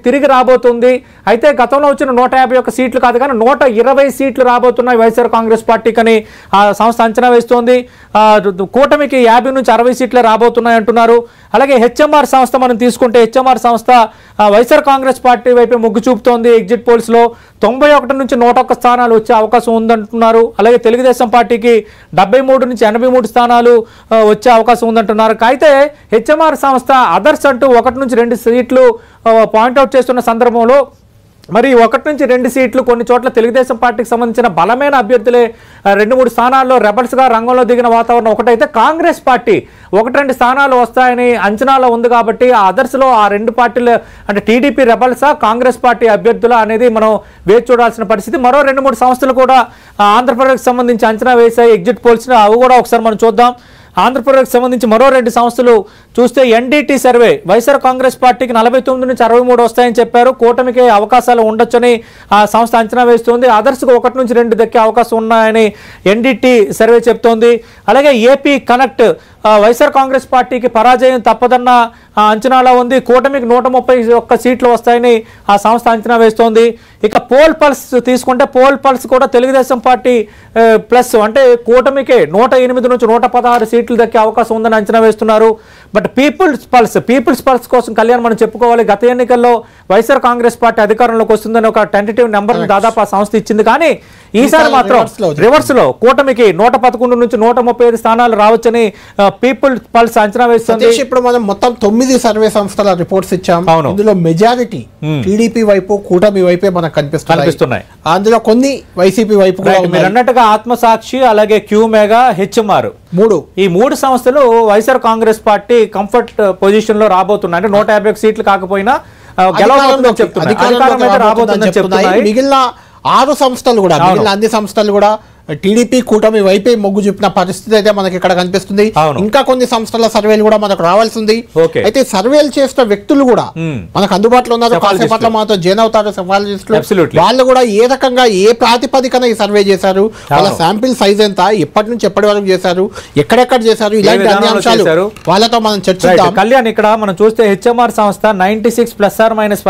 తిరిగి రాబోతుంది. అయితే గతంలో వచ్చిన 151 సీట్లు కాదు కానీ 120 సీట్లు రాబోతున్నాయి వైఎస్ఆర్ కాంగ్రెస్ పార్టీకని ఆ సంస్థ అంచనా వేస్తోంది. కూటమికి 50 నుంచి 60 సీట్లే రాబోతున్నాయి అంటున్నారు. అలాగే హెచ్ఎంఆర్ సంస్థ మనం తీసుకుంటే హెచ్ఎంఆర్ సంస్థ వైఎస్ఆర్ కాంగ్రెస్ పార్టీ వైపు మొగ్గు చూపుతోంది. ఎగ్జిట్ పోల్స్లో 91 నుంచి 101 స్థానాలు వచ్చే అవకాశం ఉందంటున్నారు. అలాగే తెలుగుదేశం పార్టీకి 73 నుంచి 83 స్థానాలు వచ్చే అవకాశం ఉందంటున్నారు. అయితే హెచ్ఎంఆర్ సంస్థ అదర్స్ అంటూ 1 నుంచి 2 సీట్లు పాయింట్అవుట్ చేస్తున్న సందర్భంలో మరి 1 నుంచి 2 సీట్లు కొన్ని చోట్ల తెలుగుదేశం పార్టీకి సంబంధించిన బలమైన అభ్యర్థులే 2-3 స్థానాల్లో రెబల్స్గా రంగంలో దిగిన వాతావరణం ఒకటైతే కాంగ్రెస్ పార్టీ 1-2 స్థానాలు వస్తాయని అంచనాలో ఉంది. కాబట్టి ఆ అదర్స్లో ఆ 2 పార్టీలు అంటే టీడీపీ రెబల్సా కాంగ్రెస్ పార్టీ అభ్యర్థుల అనేది మనం వేచి చూడాల్సిన పరిస్థితి. మరో 2-3 సంస్థలు కూడా ఆంధ్రప్రదేశ్కి సంబంధించి అంచనా వేశాయి ఎగ్జిట్ పోల్స్. అవి కూడా ఒకసారి మనం చూద్దాం. ఆంధ్రప్రదేశ్కి సంబంధించి మరో 2 సంస్థలు చూస్తే ఎన్డీటీ సర్వే వైఎస్ఆర్ కాంగ్రెస్ పార్టీకి 49 నుంచి 63 వస్తాయని చెప్పారు. కూటమికి అవకాశాలు ఉండొచ్చని ఆ సంస్థ అంచనా వేస్తుంది. అదర్స్కు 1 నుంచి 2 దక్కే అవకాశం ఉన్నాయని ఎన్డీటీ సర్వే చెప్తోంది. అలాగే ఏపీ కనెక్ట్ వైఎస్ఆర్ కాంగ్రెస్ పార్టీకి పరాజయం తప్పదన్న అంచనాలో ఉంది. కూటమికి 131 సీట్లు వస్తాయని ఆ సంస్థ అంచనా వేస్తోంది. ఇక పోల్ పల్స్ తీసుకుంటే పోల్ పల్స్ కూడా తెలుగుదేశం పార్టీ ప్లస్ అంటే కూటమికి 108 నుంచి 116 సీట్లు దక్కే అవకాశం ఉందని అంచనా వేస్తున్నారు. బట్ పీపుల్స్ పల్స్ కోసం కళ్యాణ్ మనం చెప్పుకోవాలి. గత ఎన్నికల్లో వైఎస్ఆర్ కాంగ్రెస్ పార్టీ అధికారంలోకి వస్తుందని ఒక టెంటేటివ్ నెంబర్ దాదాపు ఆ సంస్థ ఇచ్చింది. కానీ ఈసారి మాత్రం రివర్స్ లో కూటమికి 111 నుంచి 135 స్థానాలు రావచ్చని పీపుల్ పల్స్ అంచనా వేస్తుంది. ఇప్పుడు మనం మొత్తం 9 సర్వే సంస్థల రిపోర్ట్స్ ఇచ్చాం. ఇందులో మెజారిటీ టీడీపీ వైపు కూటమి వైపే మనకు కనిపిస్తున్నాయి. అందులో కొన్ని వైసీపీ వైపు మీరు అన్నట్టుగా ఆత్మసాక్షి అలాగే క్యూ మెగా హెచ్ఎంఆర్ ఈ 3 సంస్థలు YSR Congress party comfort position లో రాబోతున్నాయి. అంటే 151 సీట్లు కాకపోయినా గెలవబోతుందని చెప్తున్నాయి. మిగిలిన 6 సంస్థలు కూడా మిగిలిన అన్ని సంస్థలు కూడా టీడీపీ కూటమి వైపే మొగ్గు చూపిన పరిస్థితి అయితే మనకి ఇక్కడ కనిపిస్తుంది. ఇంకా కొన్ని సంస్థల సర్వేలు కూడా మనకు రావాల్సి ఉంది. అయితే సర్వేలు చేసిన వ్యక్తులు కూడా మనకు అందుబాటులో ఉన్నారు. కాసేపట్లో మాతో జైన్ అవుతారు సెఫాలజిస్టులు. వాళ్ళు కూడా ఏ రకంగా ఏ ప్రాతిపదికన ఈ సర్వే చేశారు, వాళ్ళ శాంపిల్ సైజ్ ఎంత, ఎప్పటి నుంచి ఎప్పటి వరకు చేశారు, ఎక్కడెక్కడ చేశారు, ఇలాంటి అన్ని అంశాలు వాళ్ళతో మనం చర్చిద్దాం. కళ్యాణ్ ఇక్కడ మనం చూస్తే హెచ్ఎంఆర్ సంస్థ 96 ±